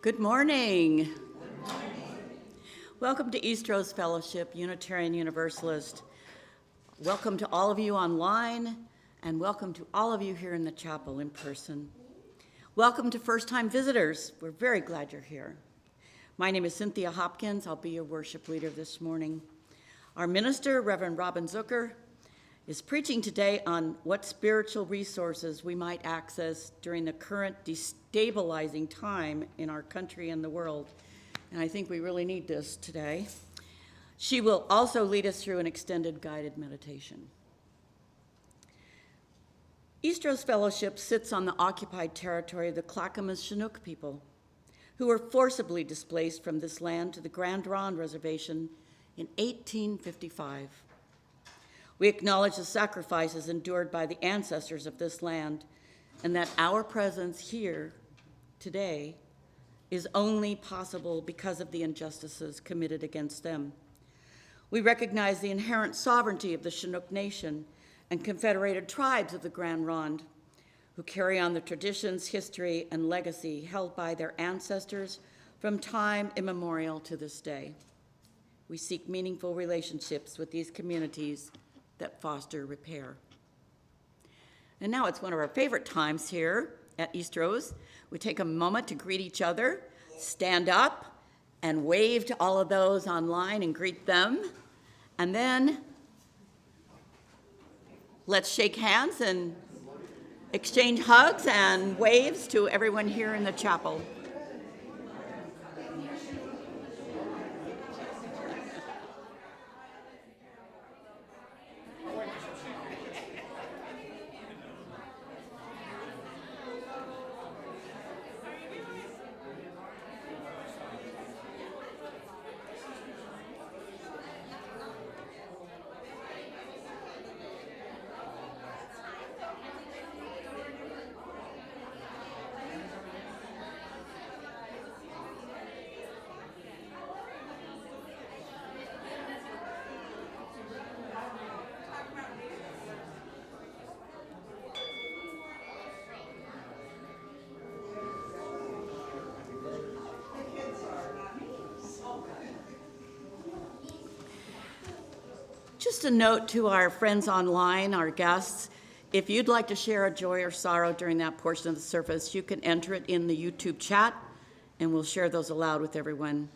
Good morning. Welcome to Eastrose Fellowship, Unitarian Universalist. Welcome to all of you online, and welcome to all of you here in the chapel in person. Welcome to first-time visitors. We're very glad you're here. My name is Cynthia Hopkins. I'll be your worship leader this morning. Our minister, Reverend Landerman Zucker, is preaching today on what spiritual resources we might access during the current destabilizing time in our country and the world. And I think we really need this today. She will also lead us through an extended guided meditation. Eastrose Fellowship sits on the occupied territory of the Clackamas Chinook people, who were forcibly displaced from this land to the Grand Ronde Reservation in 1855. We acknowledge the sacrifices endured by the ancestors of this land, and that our presence here today is only possible because of the injustices committed against them. We recognize the inherent sovereignty of the Chinook Nation and confederated tribes of the Grand Ronde, who carry on the traditions, history, and legacy held by their ancestors from time immemorial to this day. We seek meaningful relationships with these communities that foster repair. And now it's one of our favorite times here at Eastrose. We take a moment to greet each other, stand up, and wave to all of those online and greet them. And then let's shake hands and exchange hugs and waves to everyone here in the chapel. Just a note to our friends online, our guests, if you'd like to share a joy or sorrow during that portion of the service, you can enter it in the YouTube chat, and we'll share those aloud with everyone.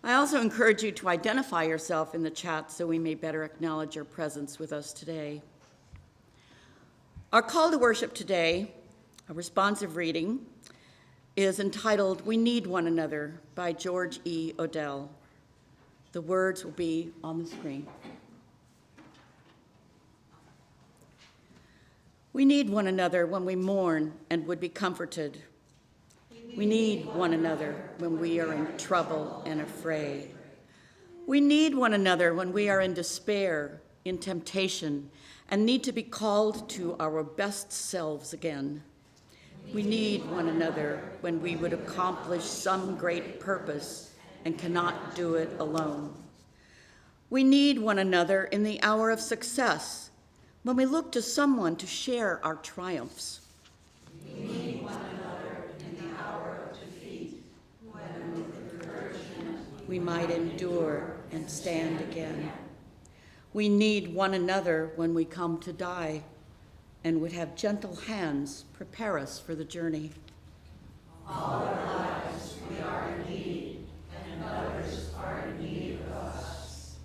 I also encourage you to identify yourself in the chat so we may better acknowledge your presence with us today. Our call to worship today, a responsive reading, is entitled "We Need One Another" by George E. Odell. The words will be on the screen. We need one another when we mourn and would be comforted. We need one another when we are in trouble and afraid. We need one another when we are in despair, in temptation, and need to be called to our best selves again. We need one another when we would accomplish some great purpose and cannot do it alone. We need one another in the hour of success, when we look to someone to share our triumphs. We need one another in the hour of defeat, when with encouragement we might endure and stand again. We need one another when we come to die and would have gentle hands prepare us for the journey. All our lives we are in need, and others are in need of us.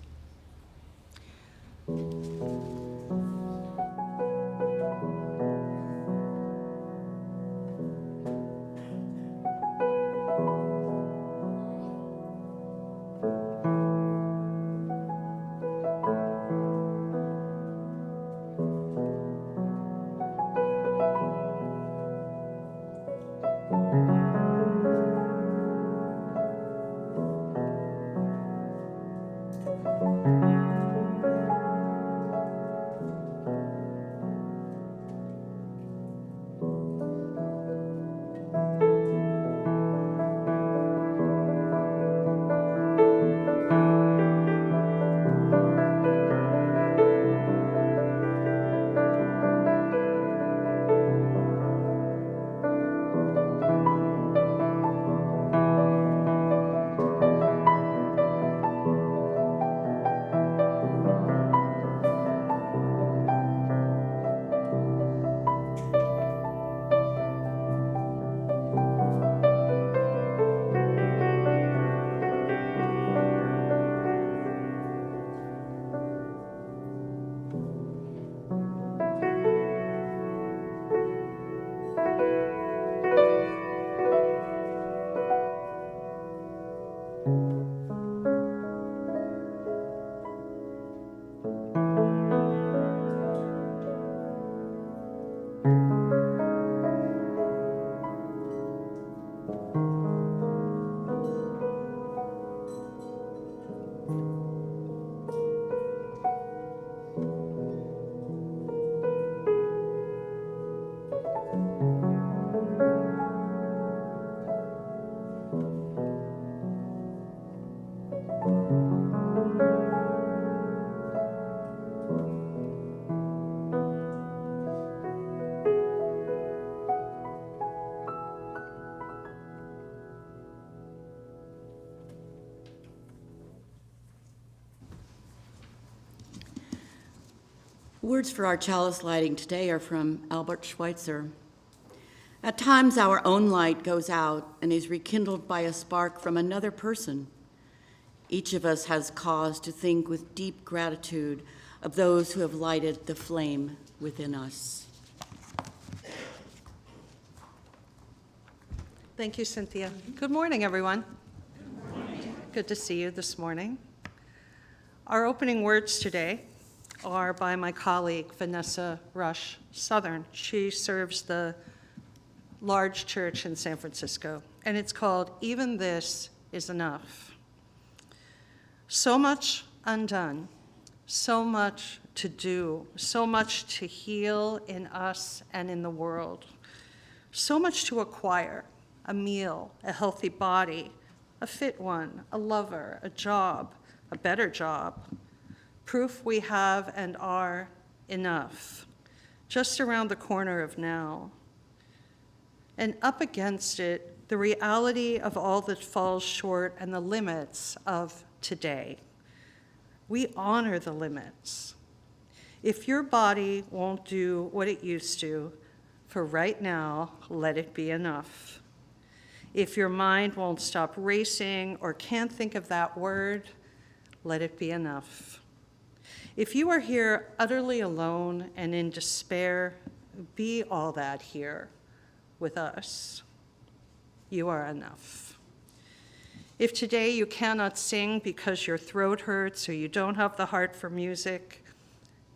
Words for our chalice lighting today are from Albert Schweitzer. At times, our own light goes out and is rekindled by a spark from another person. Each of us has cause to think with deep gratitude of those who have lighted the flame within us. Thank you, Cynthia. Good morning, everyone. Good morning. Good to see you this morning. Our opening words today are by my colleague, Vanessa Rush Southern. She serves the large church in San Francisco, and it's called Even This Is Enough. So much undone, so much to do, so much to heal in us and in the world, so much to acquire: a meal, a healthy body, a fit one, a lover, a job, a better job. Proof we have and are enough, just around the corner of now. And up against it, the reality of all that falls short and the limits of today. We honor the limits. If your body won't do what it used to, for right now, let it be enough. If your mind won't stop racing or can't think of that word, let it be enough. If you are here utterly alone and in despair, be all that here with us. You are enough. If today you cannot sing because your throat hurts or you don't have the heart for music,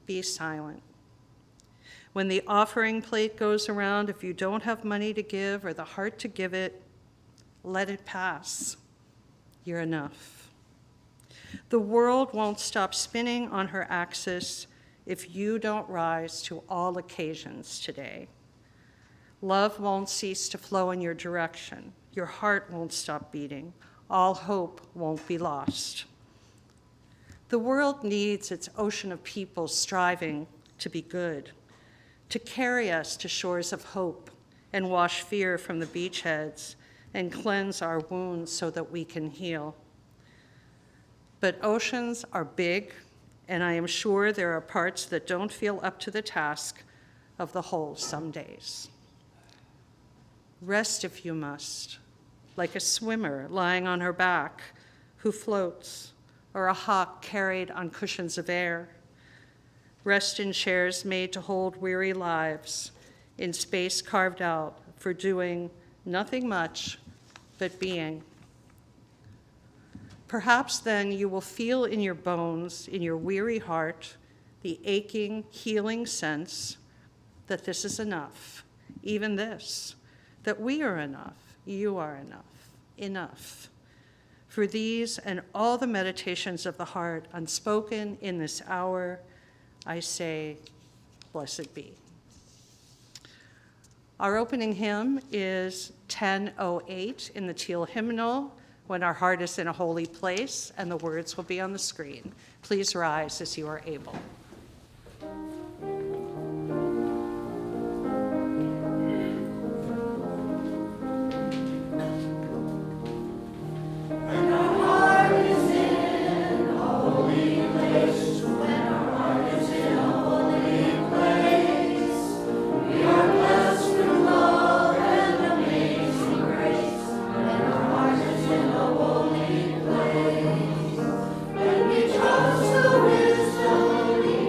be silent. When the offering plate goes around, if you don't have money to give or the heart to give it, let it pass. You're enough. The world won't stop spinning on her axis if you don't rise to all occasions today. Love won't cease to flow in your direction. Your heart won't stop beating. All hope won't be lost. The world needs its ocean of people striving to be good, to carry us to shores of hope and wash fear from the beachheads and cleanse our wounds so that we can heal. But oceans are big, and I am sure there are parts that don't feel up to the task of the whole some days. Rest if you must, like a swimmer lying on her back who floats, or a hawk carried on cushions of air. Rest in chairs made to hold weary lives, in space carved out for doing nothing much but being. Perhaps then you will feel in your bones, in your weary heart, the aching, healing sense that this is enough, even this, that we are enough, you are enough, enough. For these and all the meditations of the heart unspoken in this hour, I say, blessed be. Our opening hymn is 10:08 in the Teal hymnal, When Our Heart is in a Holy Place, and the words will be on the screen. Please rise as you are able. Trust the wisdom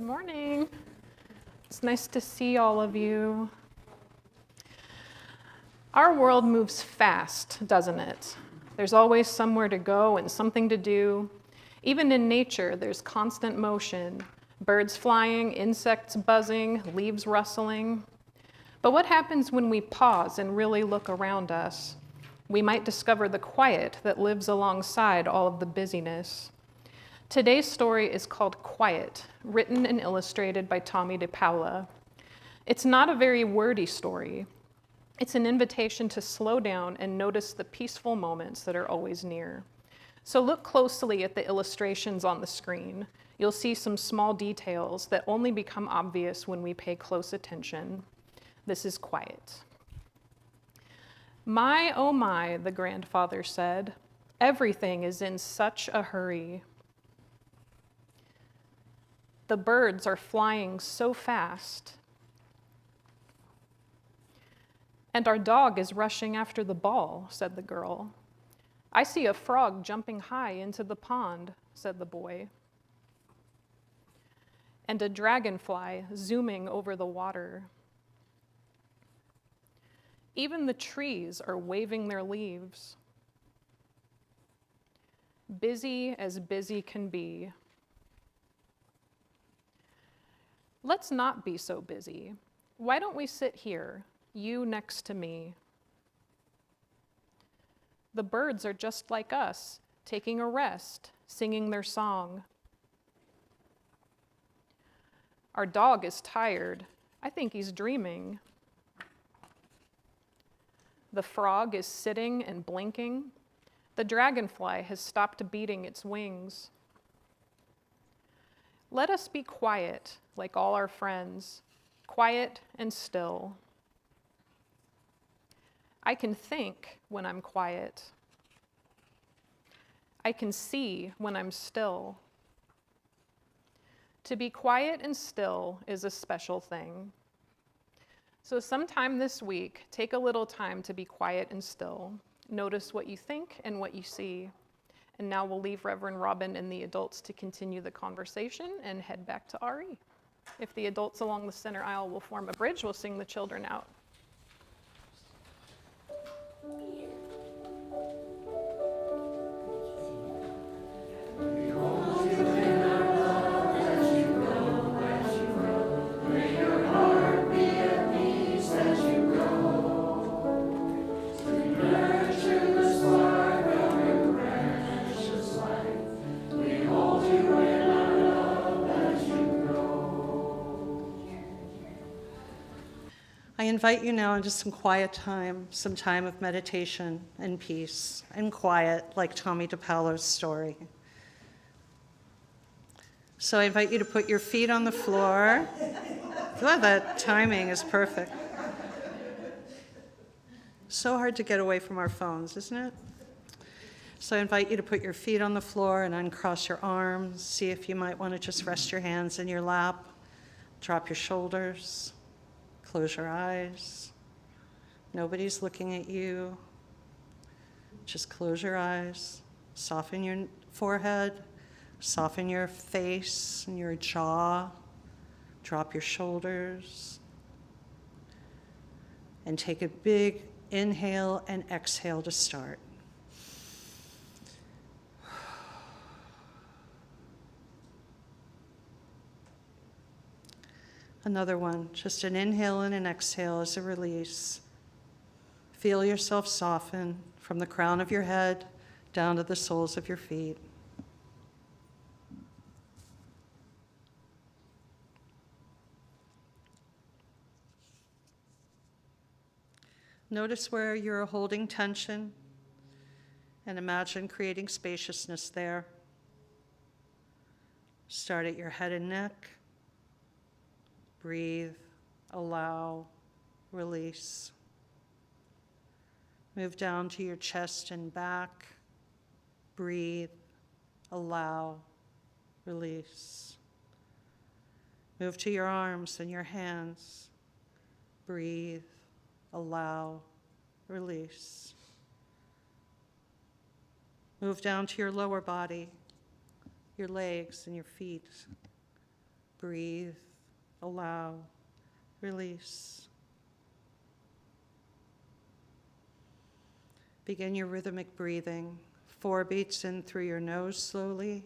Good morning. It's nice to see all of you. Our world moves fast, doesn't it? There's always somewhere to go and something to do. Even in nature, there's constant motion. Birds flying, insects buzzing, leaves rustling. But what happens when we pause and really look around us? We might discover the quiet that lives alongside all of the busyness. Today's story is called Quiet, written and illustrated by Tommy DePaula. It's not a very wordy story. It's an invitation to slow down and notice the peaceful moments that are always near. So look closely at the illustrations on the screen. You'll see some small details that only become obvious when we pay close attention. This is Quiet. My, oh my, the grandfather said, everything is in such a hurry. The birds are flying so fast. And our dog is rushing after the ball, said the girl. I see a frog jumping high into the pond, said the boy. And a dragonfly zooming over the water. Even the trees are waving their leaves. Busy as busy can be. Let's not be so busy. Why don't we sit here, you next to me? The birds are just like us, taking a rest, singing their song. Our dog is tired. I think he's dreaming. The frog is sitting and blinking. The dragonfly has stopped beating its wings. Let us be quiet, like all our friends, quiet and still. I can think when I'm quiet. I can see when I'm still. To be quiet and still is a special thing. So sometime this week, take a little time to be quiet and still. Notice what you think and what you see. And now we'll leave Reverend Robin and the adults to continue the conversation and head back to RE. If the adults along the center aisle will form a bridge, we'll sing the children out. I invite you now into some quiet time, some time of meditation and peace and quiet, like Tommy DePaula's story. So I invite you to put your feet on the floor. God, that timing is perfect. So hard to get away from our phones, isn't it? So I invite you to put your feet on the floor and uncross your arms. See if you might want to just rest your hands in your lap. Drop your shoulders. Close your eyes. Nobody's looking at you. Just close your eyes. Soften your forehead. Soften your face and your jaw. Drop your shoulders. And take a big inhale and exhale to start. Another one, just an inhale and an exhale as a release. Feel yourself soften from the crown of your head down to the soles of your feet. Notice where you're holding tension and imagine creating spaciousness there. Start at your head and neck. Breathe, allow, release. Move down to your chest and back. Breathe, allow, release. Move to your arms and your hands. Breathe, allow, release. Move down to your lower body, your legs and your feet. breathe, allow, release. Begin your rhythmic breathing. 4 beats in through your nose slowly,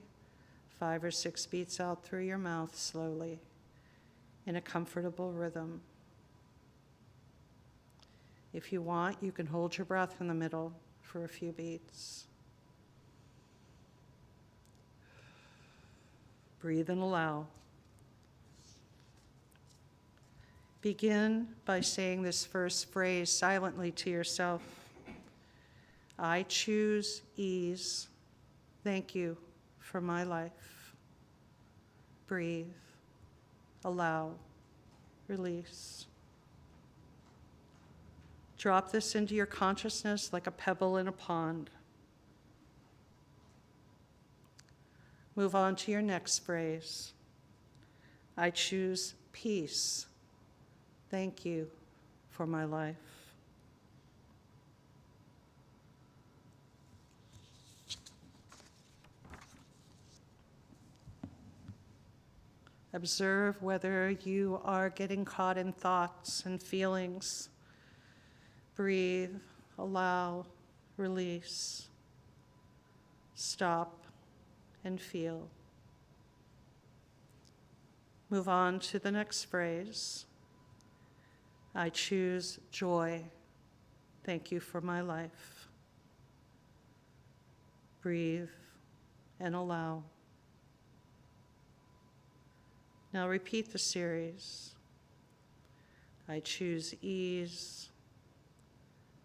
5 or 6 beats out through your mouth slowly, in a comfortable rhythm. If you want, you can hold your breath in the middle for a few beats. Breathe and allow. Begin by saying this first phrase silently to yourself. I choose ease. Thank you for my life. Breathe, allow, release. Drop this into your consciousness like a pebble in a pond. Move on to your next phrase. I choose peace. Thank you for my life. Observe whether you are getting caught in thoughts and feelings. Breathe, allow, release. Stop and feel. Move on to the next phrase. I choose joy. Thank you for my life. Breathe and allow. Now repeat the series. I choose ease.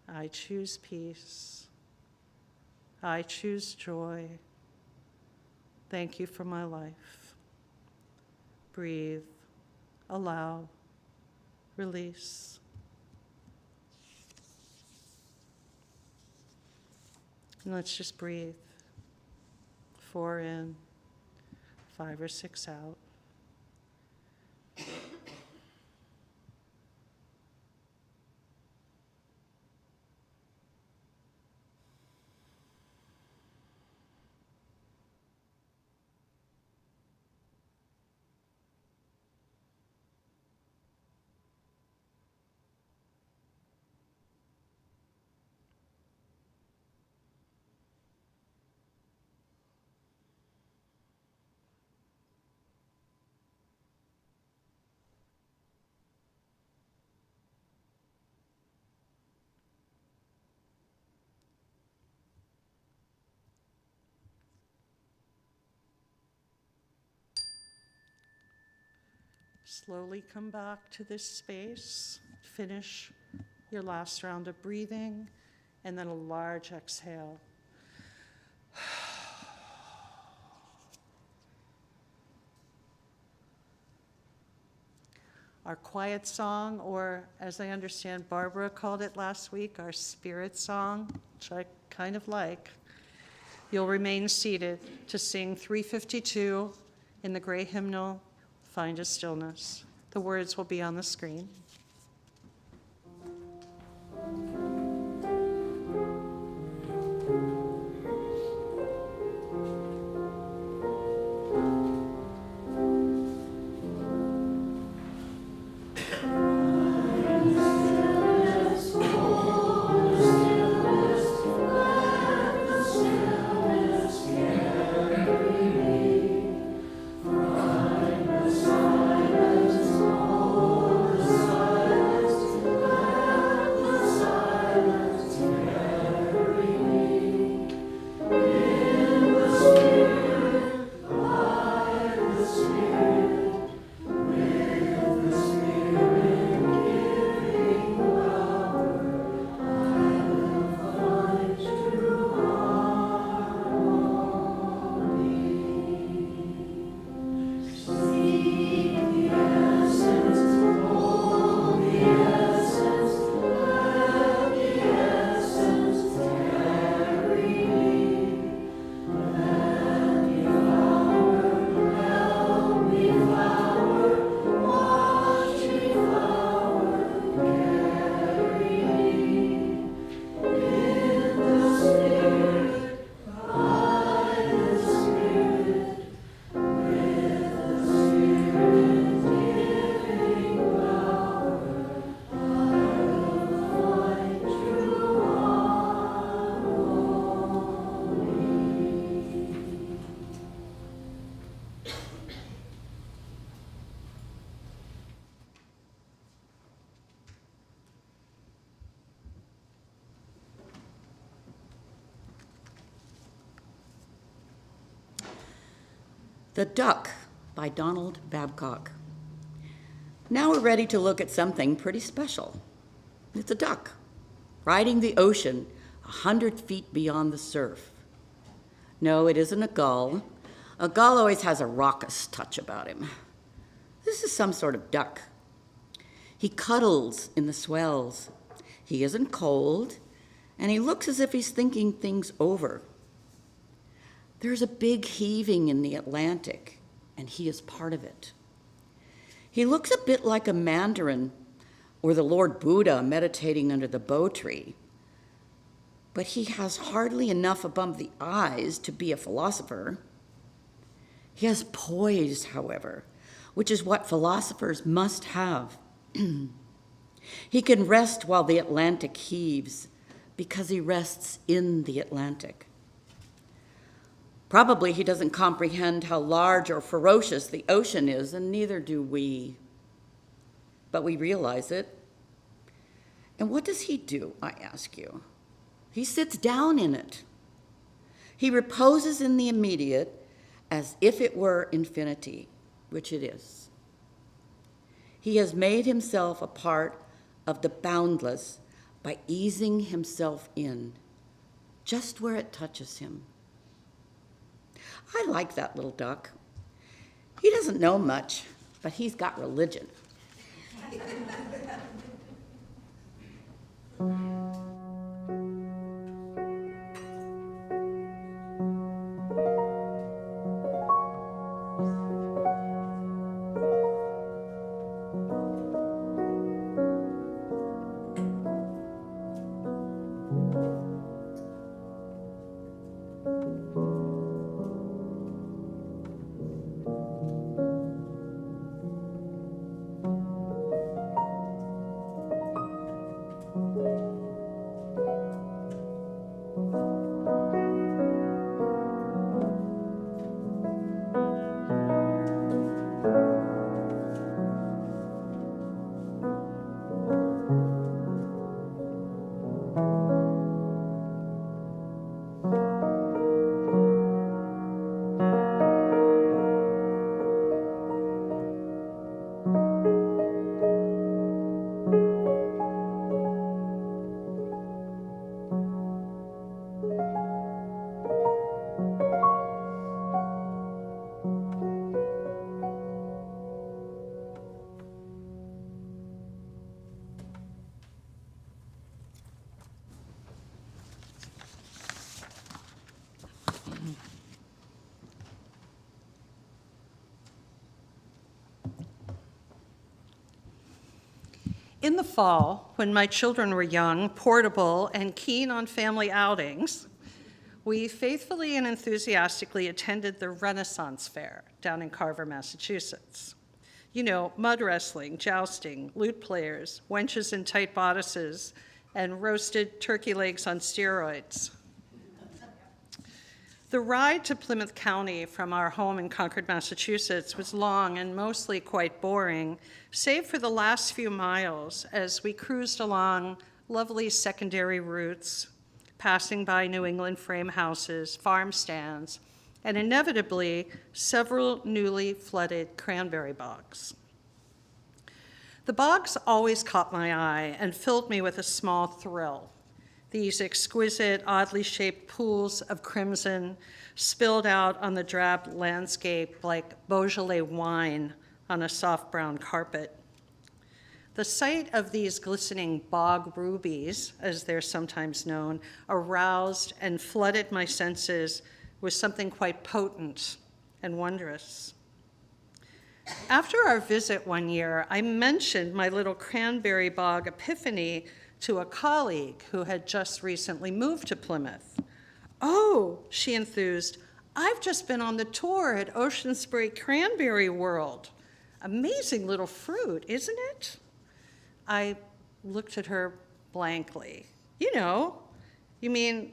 I choose peace. I choose joy. Thank you for my life. Breathe, allow, release. And let's just breathe. 4 in, 5 or 6 out. Slowly come back to this space. Finish your last round of breathing, and then a large exhale. Our quiet song, or as I understand Barbara called it last week, our spirit song, which I kind of like. You'll remain seated to sing 352 in the gray hymnal, Find a Stillness. The words will be on the screen. The Duck by Donald Babcock. Now we're ready to look at something pretty special. It's a duck riding the ocean 100 feet beyond the surf. No, it isn't a gull. A gull always has a raucous touch about him. This is some sort of duck. He cuddles in the swells. He isn't cold, and he looks as if he's thinking things over. There's a big heaving in the Atlantic, and he is part of it. He looks a bit like a mandarin or the Lord Buddha meditating under the bo tree, but he has hardly enough above the eyes to be a philosopher. He has poise, however, which is what philosophers must have. He can rest while the Atlantic heaves because he rests in the Atlantic. Probably he doesn't comprehend how large or ferocious the ocean is, and neither do we. But we realize it. And what does he do, I ask you? He sits down in it. He reposes in the immediate as if it were infinity, which it is. He has made himself a part of the boundless by easing himself in, just where it touches him. I like that little duck. He doesn't know much, but he's got religion. In the fall, when my children were young, portable, and keen on family outings, we faithfully and enthusiastically attended the Renaissance Fair down in Carver, Massachusetts. You know, mud wrestling, jousting, lute players, wenches in tight bodices, and roasted turkey legs on steroids. The ride to Plymouth County from our home in Concord, Massachusetts was long and mostly quite boring, save for the last few miles as we cruised along lovely secondary routes, passing by New England frame houses, farm stands, and inevitably several newly flooded cranberry bogs. The bogs always caught my eye and filled me with a small thrill. These exquisite, oddly shaped pools of crimson spilled out on the drab landscape like Beaujolais wine on a soft brown carpet. The sight of these glistening bog rubies, as they're sometimes known, aroused and flooded my senses with something quite potent and wondrous. After our visit one year, I mentioned my little cranberry bog epiphany to a colleague who had just recently moved to Plymouth. "Oh," she enthused, "I've just been on the tour at Ocean Spray Cranberry World. Amazing little fruit, isn't it?" I looked at her blankly. "You know, you mean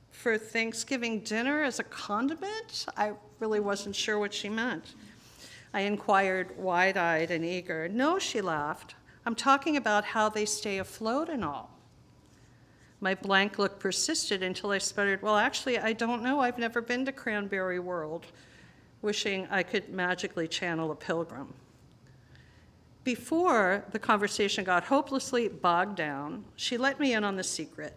for Thanksgiving dinner as a condiment?" I really wasn't sure what she meant. I inquired, wide-eyed and eager. "No," she laughed. "I'm talking about how they stay afloat and all." My blank look persisted until I sputtered, "Well, actually, I don't know. I've never been to Cranberry World." wishing I could magically channel a pilgrim. Before the conversation got hopelessly bogged down, she let me in on the secret.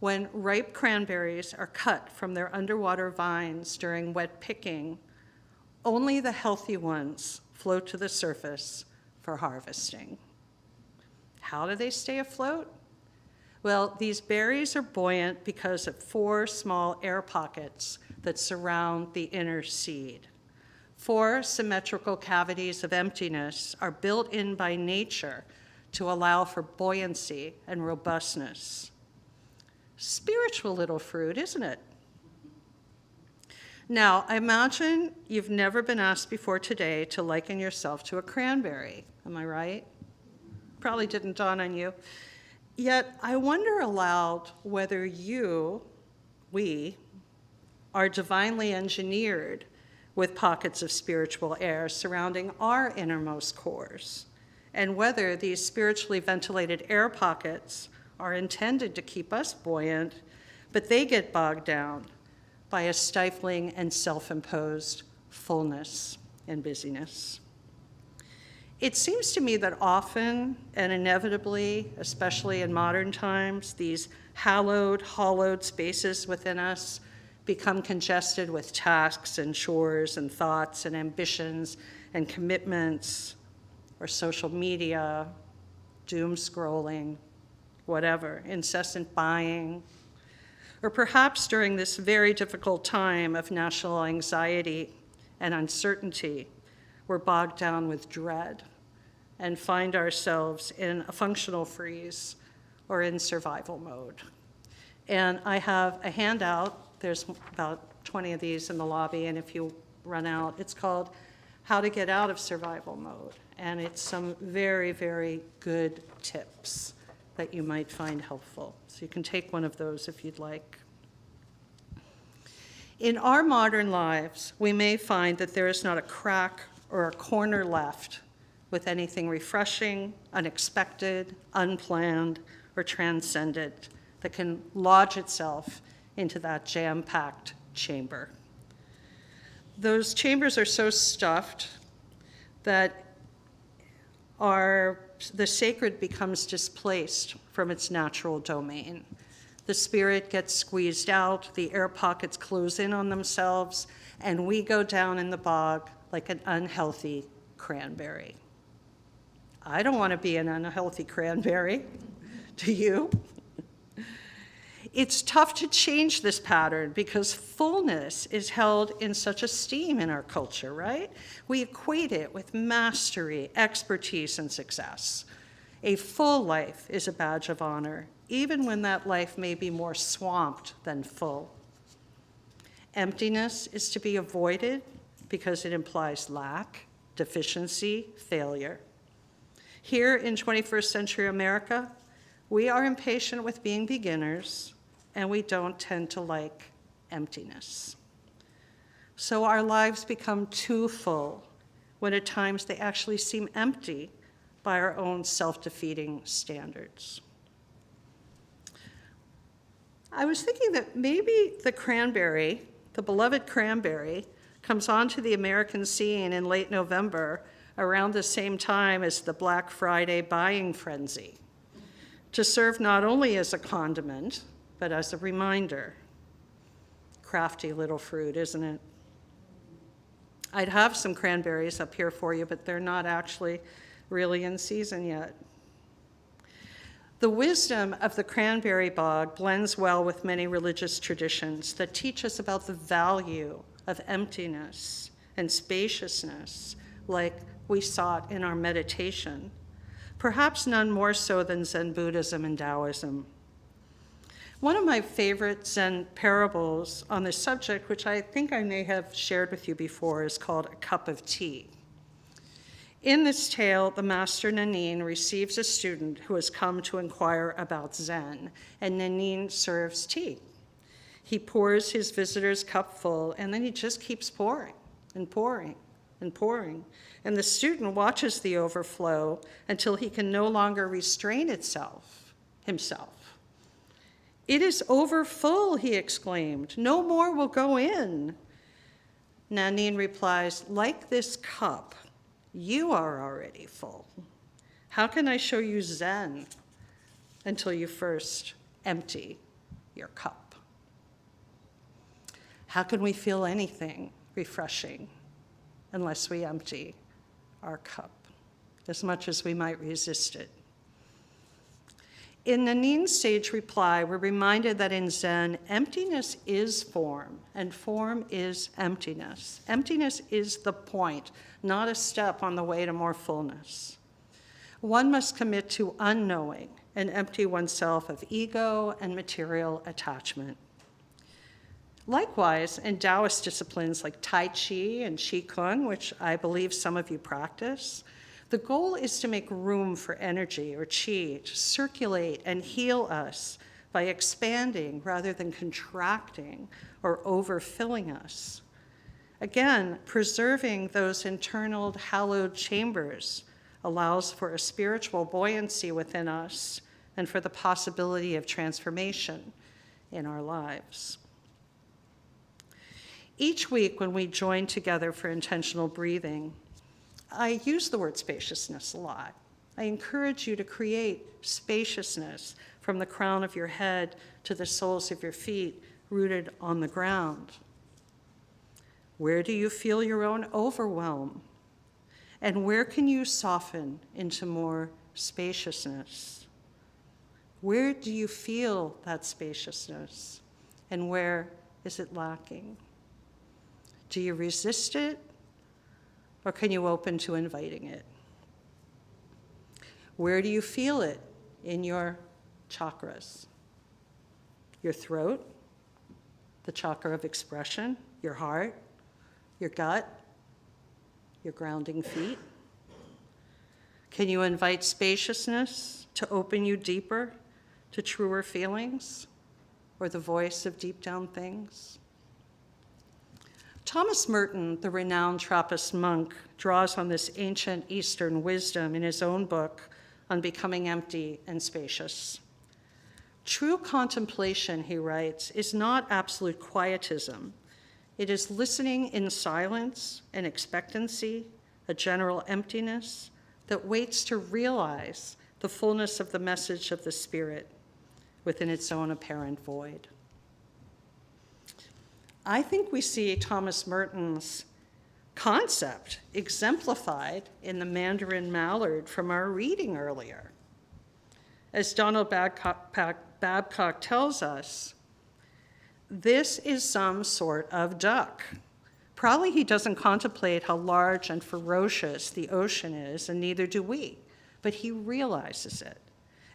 When ripe cranberries are cut from their underwater vines during wet picking, only the healthy ones float to the surface for harvesting. How do they stay afloat? Well, these berries are buoyant because of 4 small air pockets that surround the inner seed. 4 symmetrical cavities of emptiness are built in by nature to allow for buoyancy and robustness. Spiritual little fruit, isn't it? Now, I imagine you've never been asked before today to liken yourself to a cranberry. Am I right? Probably didn't dawn on you. Yet, I wonder aloud whether we, are divinely engineered with pockets of spiritual air surrounding our innermost cores, and whether these spiritually ventilated air pockets are intended to keep us buoyant, but they get bogged down by a stifling and self-imposed fullness and busyness. It seems to me that often and inevitably, especially in modern times, these hallowed, hollowed spaces within us become congested with tasks and chores and thoughts and ambitions and commitments, or social media, doom scrolling, whatever, incessant buying. Or perhaps during this very difficult time of national anxiety and uncertainty, we're bogged down with dread and find ourselves in a functional freeze or in survival mode. And I have a handout. There's about 20 of these in the lobby, and if you run out, it's called How to Get Out of Survival Mode. And it's some very, very good tips that you might find helpful. So you can take one of those if you'd like. In our modern lives, we may find that there is not a crack or a corner left with anything refreshing, unexpected, unplanned, or transcendent that can lodge itself into that jam-packed chamber. Those chambers are so stuffed that the sacred becomes displaced from its natural domain. The spirit gets squeezed out, the air pockets close in on themselves, and we go down in the bog like an unhealthy cranberry. I don't want to be an unhealthy cranberry. Do you? It's tough to change this pattern because fullness is held in such esteem in our culture, right? We equate it with mastery, expertise, and success. A full life is a badge of honor, even when that life may be more swamped than full. Emptiness is to be avoided because it implies lack, deficiency, failure. Here in 21st century America, we are impatient with being beginners, and we don't tend to like emptiness. So our lives become too full when at times they actually seem empty by our own self-defeating standards. I was thinking that maybe the cranberry, the beloved cranberry, comes onto the American scene in late November around the same time as the Black Friday buying frenzy, to serve not only as a condiment, but as a reminder. Crafty little fruit, isn't it? I'd have some cranberries up here for you, but they're not actually really in season yet. The wisdom of the cranberry bog blends well with many religious traditions that teach us about the value of emptiness and spaciousness, like we sought in our meditation, perhaps none more so than Zen Buddhism and Taoism. One of my favorite Zen parables on this subject, which I think I may have shared with you before, is called A Cup of Tea. In this tale, the master Nanin receives a student who has come to inquire about Zen, and Nanin serves tea. He pours his visitor's cup full, and then he just keeps pouring and pouring and pouring. And the student watches the overflow until he can no longer restrain himself. "It is over full," he exclaimed. "No more will go in." Nanine replies, like this cup, you are already full. How can I show you Zen until you first empty your cup? How can we feel anything refreshing unless we empty our cup, as much as we might resist it? In Nanine's sage reply, we're reminded that in Zen, emptiness is form, and form is emptiness. Emptiness is the point, not a step on the way to more fullness. One must commit to unknowing and empty oneself of ego and material attachment. Likewise, in Taoist disciplines like Tai Chi and Qigong, which I believe some of you practice, the goal is to make room for energy or qi to circulate and heal us by expanding rather than contracting or overfilling us. Again, preserving those internal hallowed chambers allows for a spiritual buoyancy within us and for the possibility of transformation in our lives. Each week when we join together for intentional breathing, I use the word spaciousness a lot. I encourage you to create spaciousness from the crown of your head to the soles of your feet, rooted on the ground. Where do you feel your own overwhelm? And where can you soften into more spaciousness? Where do you feel that spaciousness? And where is it lacking? Do you resist it? Or can you open to inviting it? Where do you feel it in your chakras? Your throat, the chakra of expression, your heart, your gut, your grounding feet? Can you invite spaciousness to open you deeper to truer feelings or the voice of deep down things? Thomas Merton, the renowned Trappist monk, draws on this ancient Eastern wisdom in his own book on becoming empty and spacious. True contemplation, he writes, is not absolute quietism. It is listening in silence and expectancy, a general emptiness that waits to realize the fullness of the message of the Spirit within its own apparent void. I think we see Thomas Merton's concept exemplified in the Mandarin mallard from our reading earlier. As Donald Babcock tells us, this is some sort of duck. Probably he doesn't contemplate how large and ferocious the ocean is, and neither do we, but he realizes it.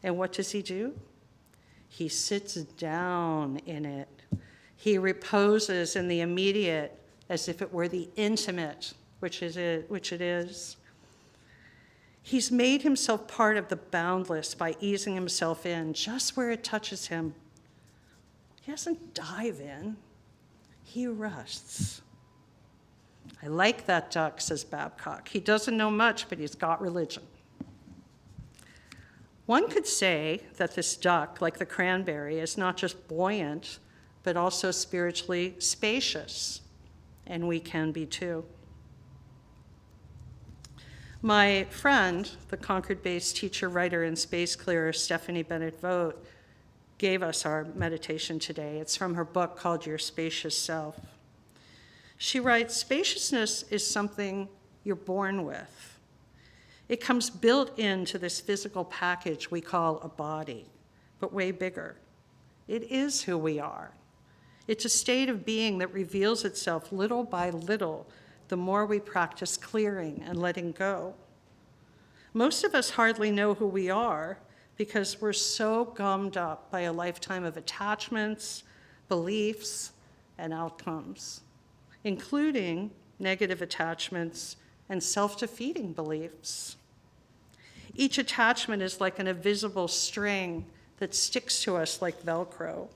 And what does he do? He sits down in it. He reposes in the immediate as if it were the intimate, which it is. He's made himself part of the boundless by easing himself in just where it touches him. He doesn't dive in, he rests. I like that duck, says Babcock. He doesn't know much, but he's got religion. One could say that this duck, like the cranberry, is not just buoyant, but also spiritually spacious, and we can be too. My friend, the Concord-based teacher, writer, and space clearer Stephanie Bennett Vogt, gave us our meditation today. It's from her book called Your Spacious Self. She writes, spaciousness is something you're born with. It comes built into this physical package we call a body, but way bigger. It is who we are. It's a state of being that reveals itself little by little the more we practice clearing and letting go. Most of us hardly know who we are because we're so gummed up by a lifetime of attachments, beliefs, and outcomes, including negative attachments and self-defeating beliefs. Each attachment is like an invisible string that sticks to us like Velcro.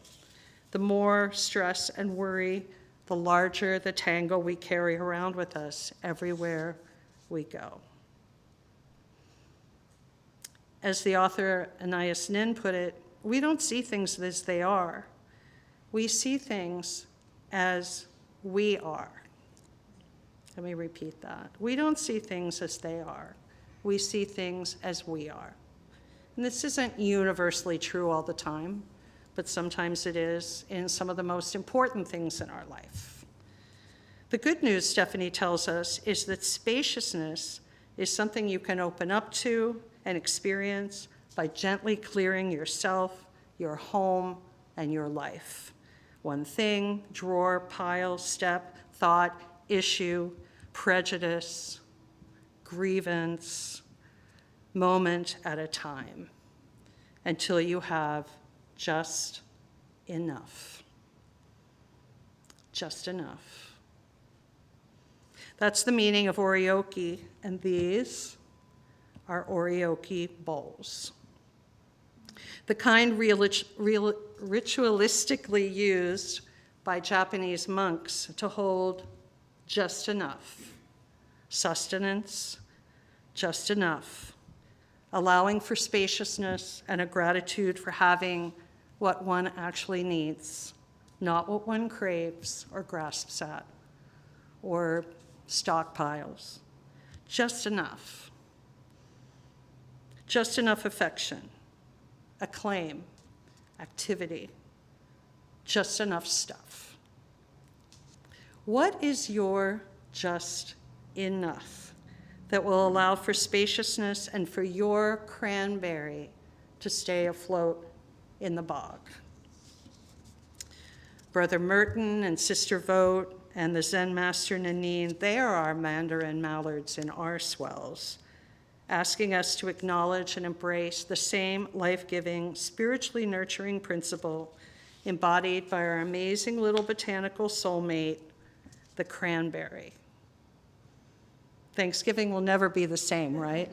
The more stress and worry, the larger the tangle we carry around with us everywhere we go. As the author Anais Nin put it, we don't see things as they are. We see things as we are. Let me repeat that. We don't see things as they are. We see things as we are. And this isn't universally true all the time, but sometimes it is in some of the most important things in our life. The good news, Stephanie tells us, is that spaciousness is something you can open up to and experience by gently clearing yourself, your home, and your life. One thing, drawer, pile, step, thought, issue, prejudice, grievance, moment at a time, until you have just enough. Just enough. That's the meaning of Oryoki, and these are Oryoki bowls. The kind ritualistically used by Japanese monks to hold just enough, sustenance, just enough, allowing for spaciousness and a gratitude for having what one actually needs, not what one craves or grasps at, or stockpiles. Just enough. Just enough affection, acclaim, activity, just enough stuff. What is your just enough that will allow for spaciousness and for your cranberry to stay afloat in the bog? Brother Merton and Sister Vogt and the Zen Master Nanine, they are our mandarin mallards in our swells, asking us to acknowledge and embrace the same life-giving, spiritually nurturing principle embodied by our amazing little botanical soulmate, the cranberry. Thanksgiving will never be the same, right?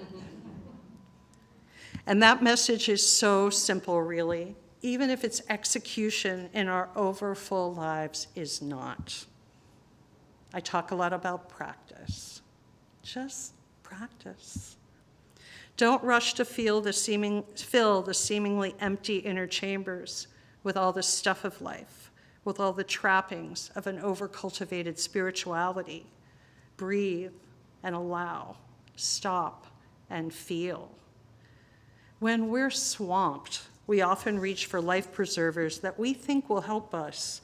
And that message is so simple, really, even if its execution in our overfull lives is not. I talk a lot about practice. Just practice. Don't rush to fill the seemingly empty inner chambers with all the stuff of life, with all the trappings of an overcultivated spirituality. Breathe and allow, stop and feel. When we're swamped, we often reach for life preservers that we think will help us,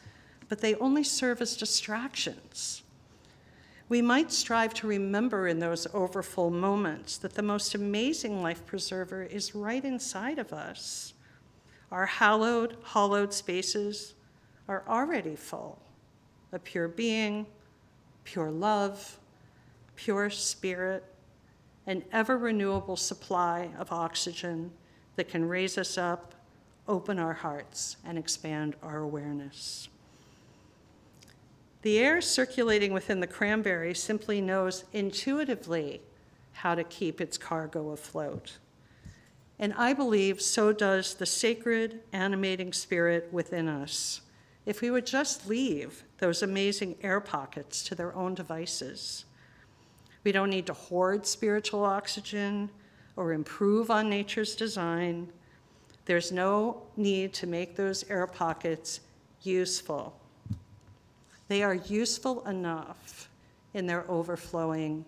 but they only serve as distractions. We might strive to remember in those overfull moments that the most amazing life preserver is right inside of us. Our hallowed, hollowed spaces are already full of pure being, pure love, pure spirit, an ever-renewable supply of oxygen that can raise us up, open our hearts, and expand our awareness. The air circulating within the cranberry simply knows intuitively how to keep its cargo afloat. And I believe so does the sacred, animating spirit within us, if we would just leave those amazing air pockets to their own devices. We don't need to hoard spiritual oxygen or improve on nature's design. There's no need to make those air pockets useful. They are useful enough in their overflowing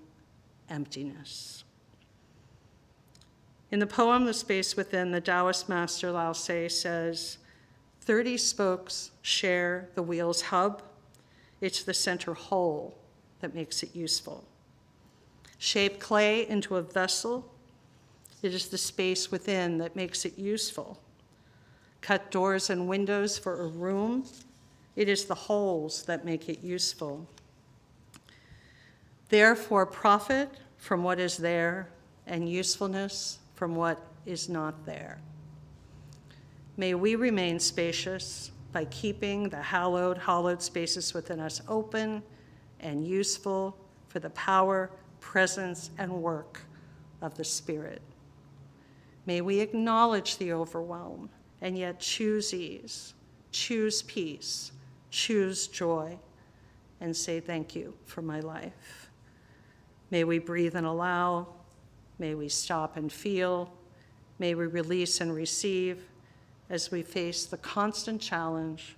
emptiness. In the poem, The Space Within, the Taoist master Lao Tse says, 30 spokes share the wheel's hub. It's the center hole that makes it useful. Shape clay into a vessel. It is the space within that makes it useful. Cut doors and windows for a room. It is the holes that make it useful. Therefore, profit from what is there and usefulness from what is not there. May we remain spacious by keeping the hallowed, hollowed spaces within us open and useful for the power, presence, and work of the Spirit. May we acknowledge the overwhelm and yet choose ease, choose peace, choose joy, and say thank you for my life. May we breathe and allow. May we stop and feel. May we release and receive as we face the constant challenge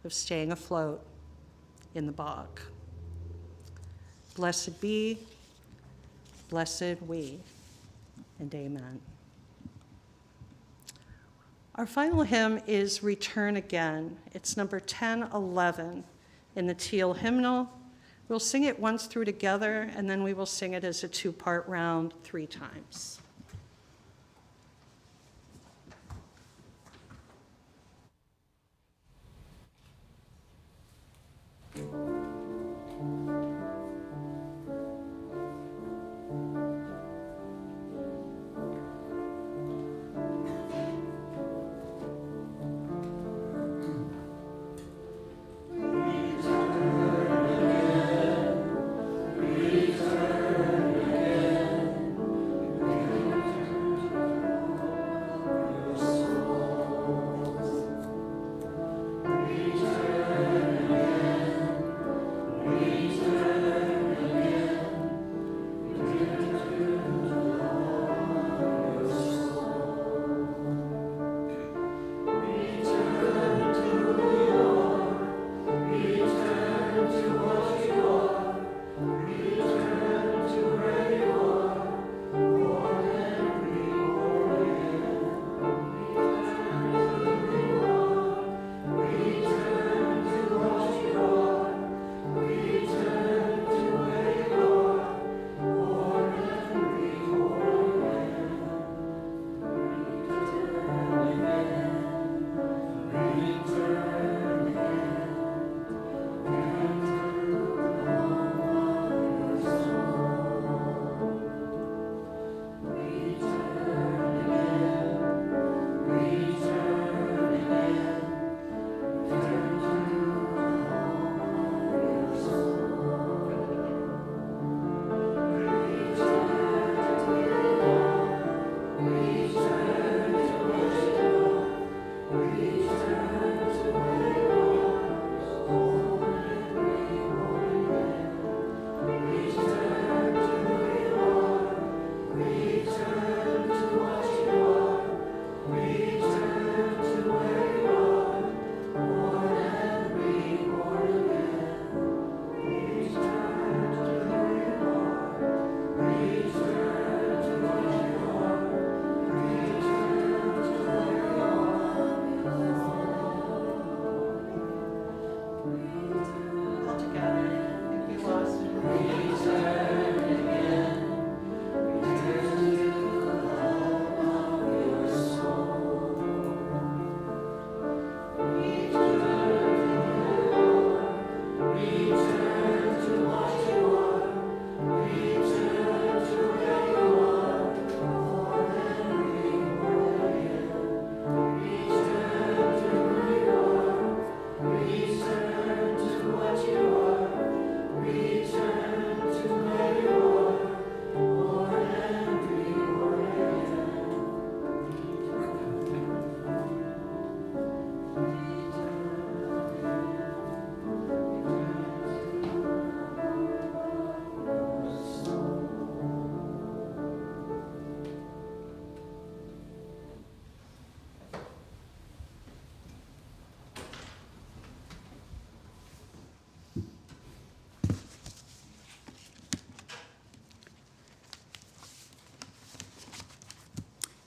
of staying afloat in the bog. blessed be, blessed we, and amen. Our final hymn is Return Again. It's number 1011 in the Teal hymnal. We'll sing it once through together, and then we will sing it as a two-part round 3 times.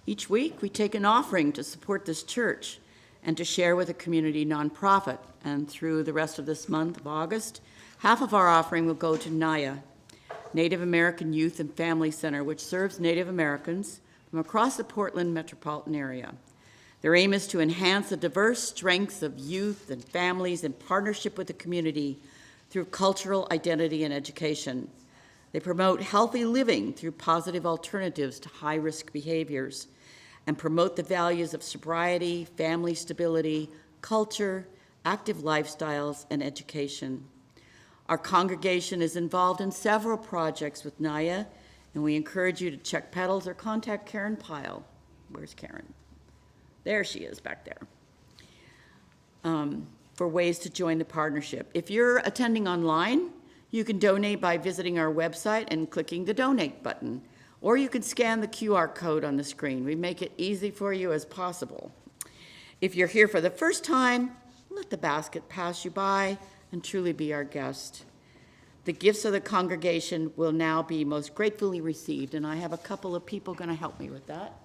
Each week, we take an offering to support this church and to share with a community nonprofit. And through the rest of this month of August, half of our offering will go to NAYA, Native American Youth and Family Center, which serves Native Americans from across the Portland metropolitan area. Their aim is to enhance the diverse strengths of youth and families in partnership with the community through cultural identity and education. They promote healthy living through positive alternatives to high-risk behaviors and promote the values of sobriety, family stability, culture, active lifestyles, and education. Our congregation is involved in several projects with NAYA, and we encourage you to check pedals or contact Karen Pyle. Where's Karen? There she is back there. For ways to join the partnership. If you're attending online, you can donate by visiting our website and clicking the donate button, or you can scan the QR code on the screen. We make it easy for you as possible. If you're here for the first time, let the basket pass you by and truly be our guest. The gifts of the congregation will now be most gratefully received, and I have a couple of people going to help me with that.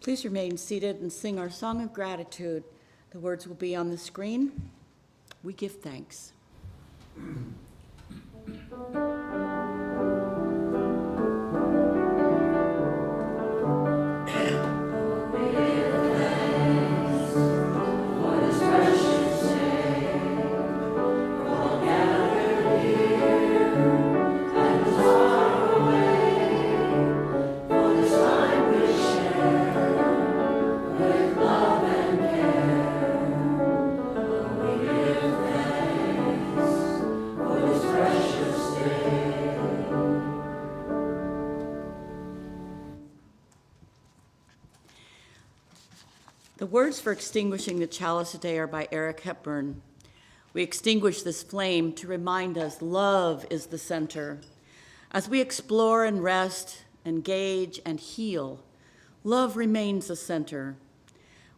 Please remain seated and sing our song of gratitude. The words will be on the screen. We give thanks. The words for extinguishing the chalice today are by Eric Hepburn. We extinguish this flame to remind us love is the center. As we explore and rest, engage and heal, love remains the center.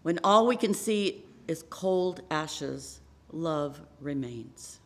When all we can see is cold ashes, love remains.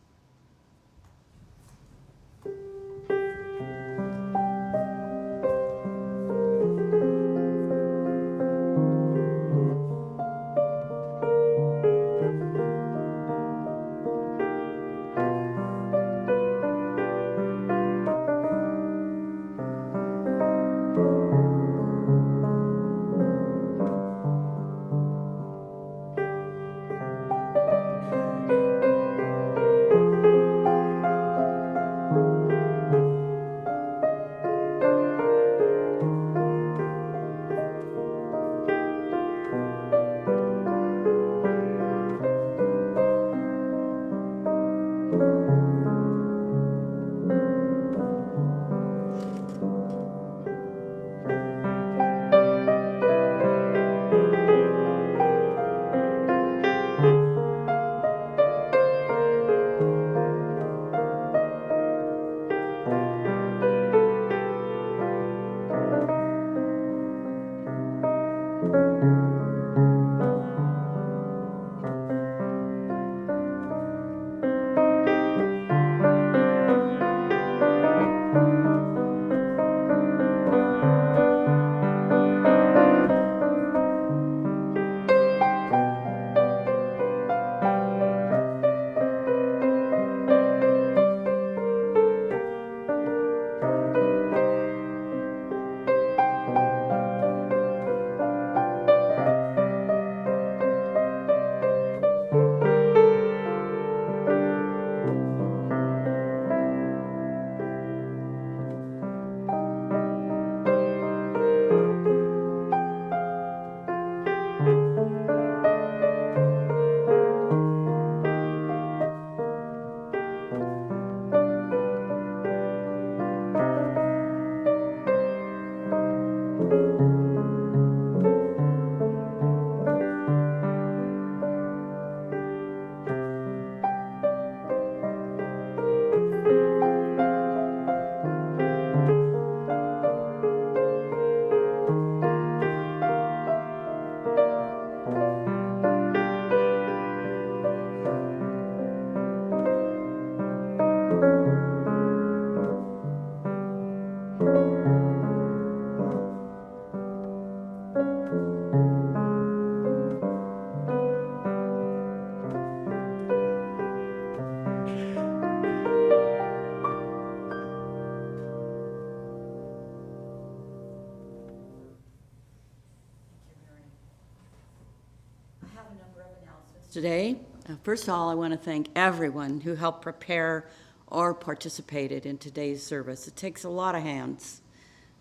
today. First of all, I want to thank everyone who helped prepare or participated in today's service. It takes a lot of hands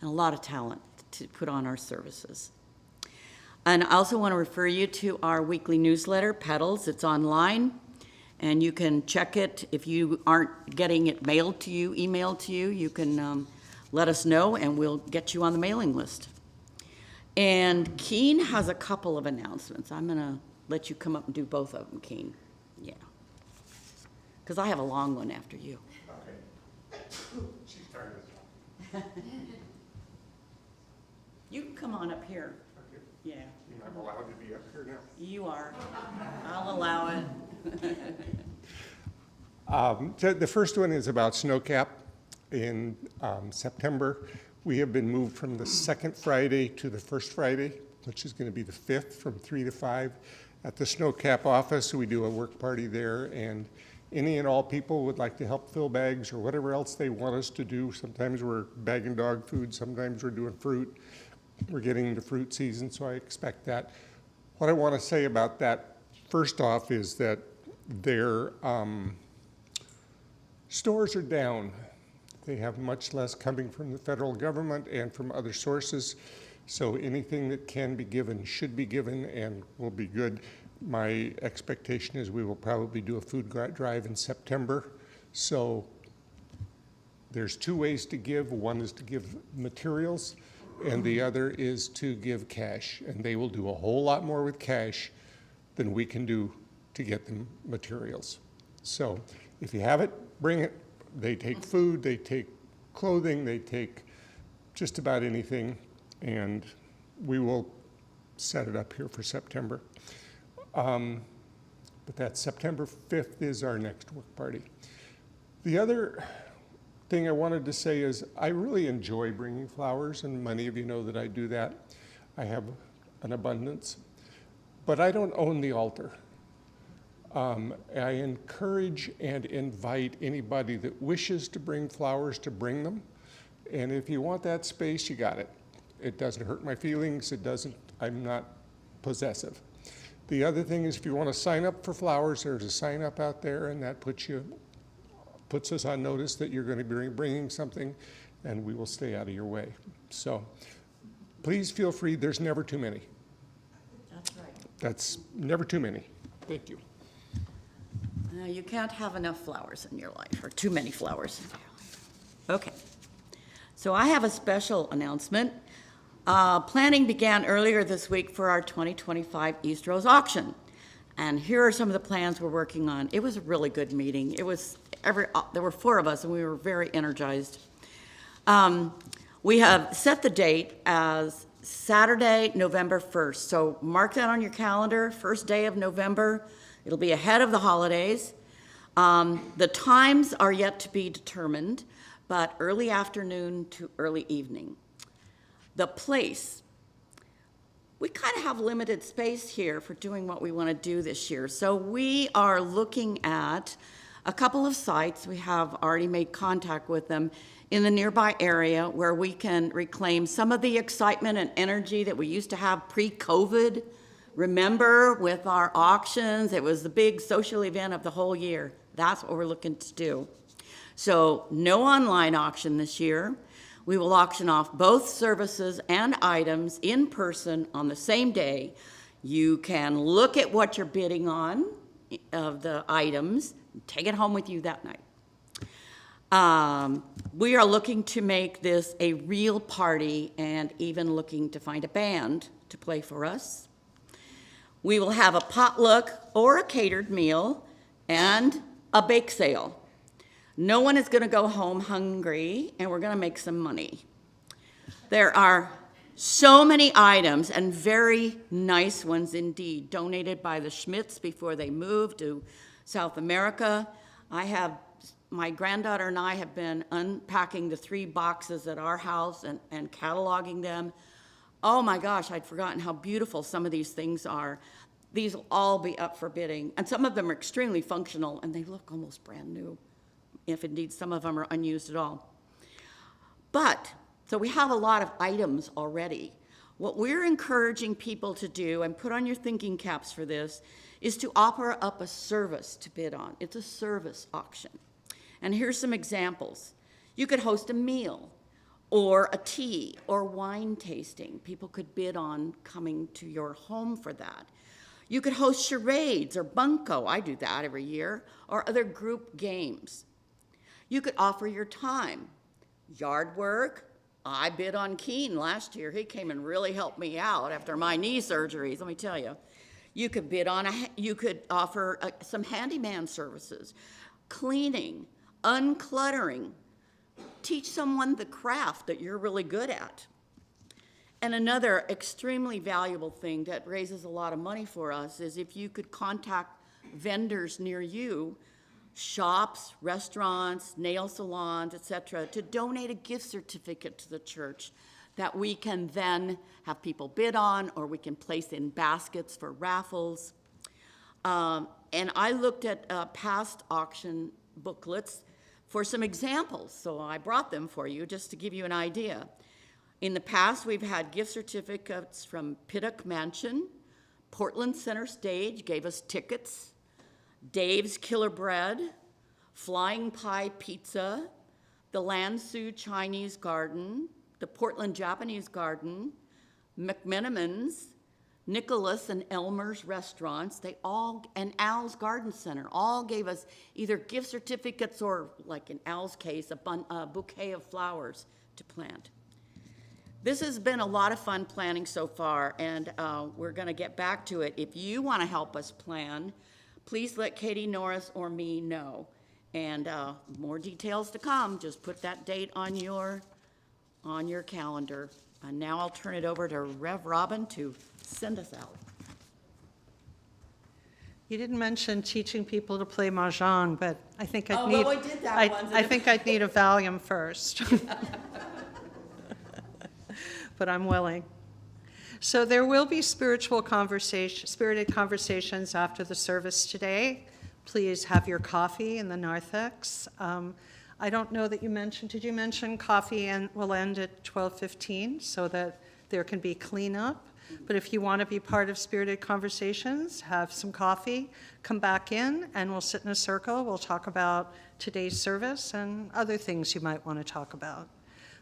and a lot of talent to put on our services. And I also want to refer you to our weekly newsletter, Petals. It's online, and you can check it. If you aren't getting it mailed to you, emailed to you, you can let us know, and we'll get you on the mailing list. And Keen has a couple of announcements. I'm going to let you come up and do both of them, Keen. Yeah. Because I have a long one after you. Okay. She started this one. You can come on up here. Okay. Yeah. You're not allowed to be up here now. You are. I'll allow it. So the first one is about snowcap. In September, we have been moved from the second Friday to the first Friday, which is going to be the 5th from 3 to 5 at the snowcap office. We do a work party there, and any and all people would like to help fill bags or whatever else they want us to do. Sometimes we're bagging dog food, sometimes we're doing fruit. We're getting into fruit season, so I expect that. What I want to say about that, first off, is that their stores are down. They have much less coming from the federal government and from other sources. So anything that can be given should be given and will be good. My expectation is we will probably do a food drive in September. So there's two ways to give. One is to give materials, and the other is to give cash. And they will do a whole lot more with cash than we can do to get them materials. So if you have it, bring it. They take food, they take clothing, they take just about anything, and we will set it up here for September. But that September 5th is our next work party. The other thing I wanted to say is I really enjoy bringing flowers, and many of you know that I do that. I have an abundance, but I don't own the altar. I encourage and invite anybody that wishes to bring flowers to bring them. And if you want that space, you got it. It doesn't hurt my feelings. I'm not possessive. The other thing is if you want to sign up for flowers, there's a sign up out there, and that puts us on notice that you're going to be bringing something, and we will stay out of your way. So please feel free. There's never too many. That's right. That's never too many. Thank you. You can't have enough flowers in your life, or too many flowers in your life. Okay. So I have a special announcement. Planning began earlier this week for our 2025 Eastrose auction. And here are some of the plans we're working on. It was a really good meeting. There were 4 of us, and we were very energized. We have set the date as Saturday, November 1st. So mark that on your calendar, first day of November. It'll be ahead of the holidays. The times are yet to be determined, but early afternoon to early evening. The place, we kind of have limited space here for doing what we want to do this year. So we are looking at a couple of sites. We have already made contact with them in the nearby area where we can reclaim some of the excitement and energy that we used to have pre-COVID. Remember, with our auctions, it was the big social event of the whole year. That's what we're looking to do. So no online auction this year. We will auction off both services and items in person on the same day. You can look at what you're bidding on of the items, take it home with you that night. We are looking to make this a real party and even looking to find a band to play for us. We will have a potluck or a catered meal and a bake sale. No one is going to go home hungry, and we're going to make some money. There are so many items, and very nice ones indeed, donated by the Schmidts before they moved to South America. My granddaughter and I have been unpacking the 3 boxes at our house and cataloging them. Oh my gosh, I'd forgotten how beautiful some of these things are. These will all be up for bidding. And some of them are extremely functional, and they look almost brand new, if indeed some of them are unused at all. So we have a lot of items already. What we're encouraging people to do, and put on your thinking caps for this, is to offer up a service to bid on. It's a service auction. And here's some examples. You could host a meal or a tea or wine tasting. People could bid on coming to your home for that. You could host charades or bunco, I do that every year, or other group games. You could offer your time. Yard work, I bid on Keen last year. He came and really helped me out after my knee surgeries, let me tell you. You could bid on, you could offer some handyman services, cleaning, uncluttering, teach someone the craft that you're really good at. And another extremely valuable thing that raises a lot of money for us is if you could contact vendors near you, shops, restaurants, nail salons, etc., to donate a gift certificate to the church that we can then have people bid on, or we can place in baskets for raffles. And I looked at past auction booklets for some examples, so I brought them for you just to give you an idea. In the past, we've had gift certificates from Pittock Mansion, Portland Center Stage gave us tickets, Dave's Killer Bread, Flying Pie Pizza, the Lansu Chinese Garden, the Portland Japanese Garden, McMenamin's, Nicholas and Elmer's restaurants, and Al's Garden Center, all gave us either gift certificates or, like in Al's case, a bouquet of flowers to plant. This has been a lot of fun planning so far, and we're going to get back to it. If you want to help us plan, please let Katie Norris or me know. And more details to come. Just put that date on your calendar. And now I'll turn it over to Rev Robin to send us out. You didn't mention teaching people to play mahjong, but I think I'd need. Well, we did that once. I think I'd need a Valium first. But I'm willing. So there will be spirited conversations after the service today. Please have your coffee in the narthex. I don't know that you mentioned, did you mention coffee will end at 12:15 so that there can be cleanup? But if you want to be part of spirited conversations, have some coffee, come back in, and we'll sit in a circle. We'll talk about today's service and other things you might want to talk about.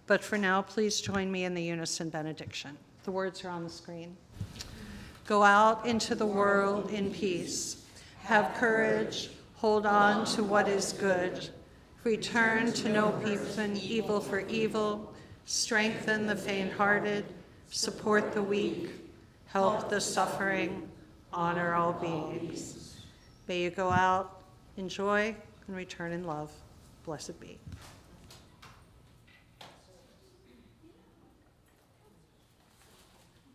But for now, please join me in the unison benediction. The words are on the screen. Go out into the world in peace. Have courage. Hold on to what is good. Return to no evil for evil. Strengthen the faint-hearted. Support the weak. Help the suffering. Honor all beings. May you go out, enjoy, and return in love. Blessed be.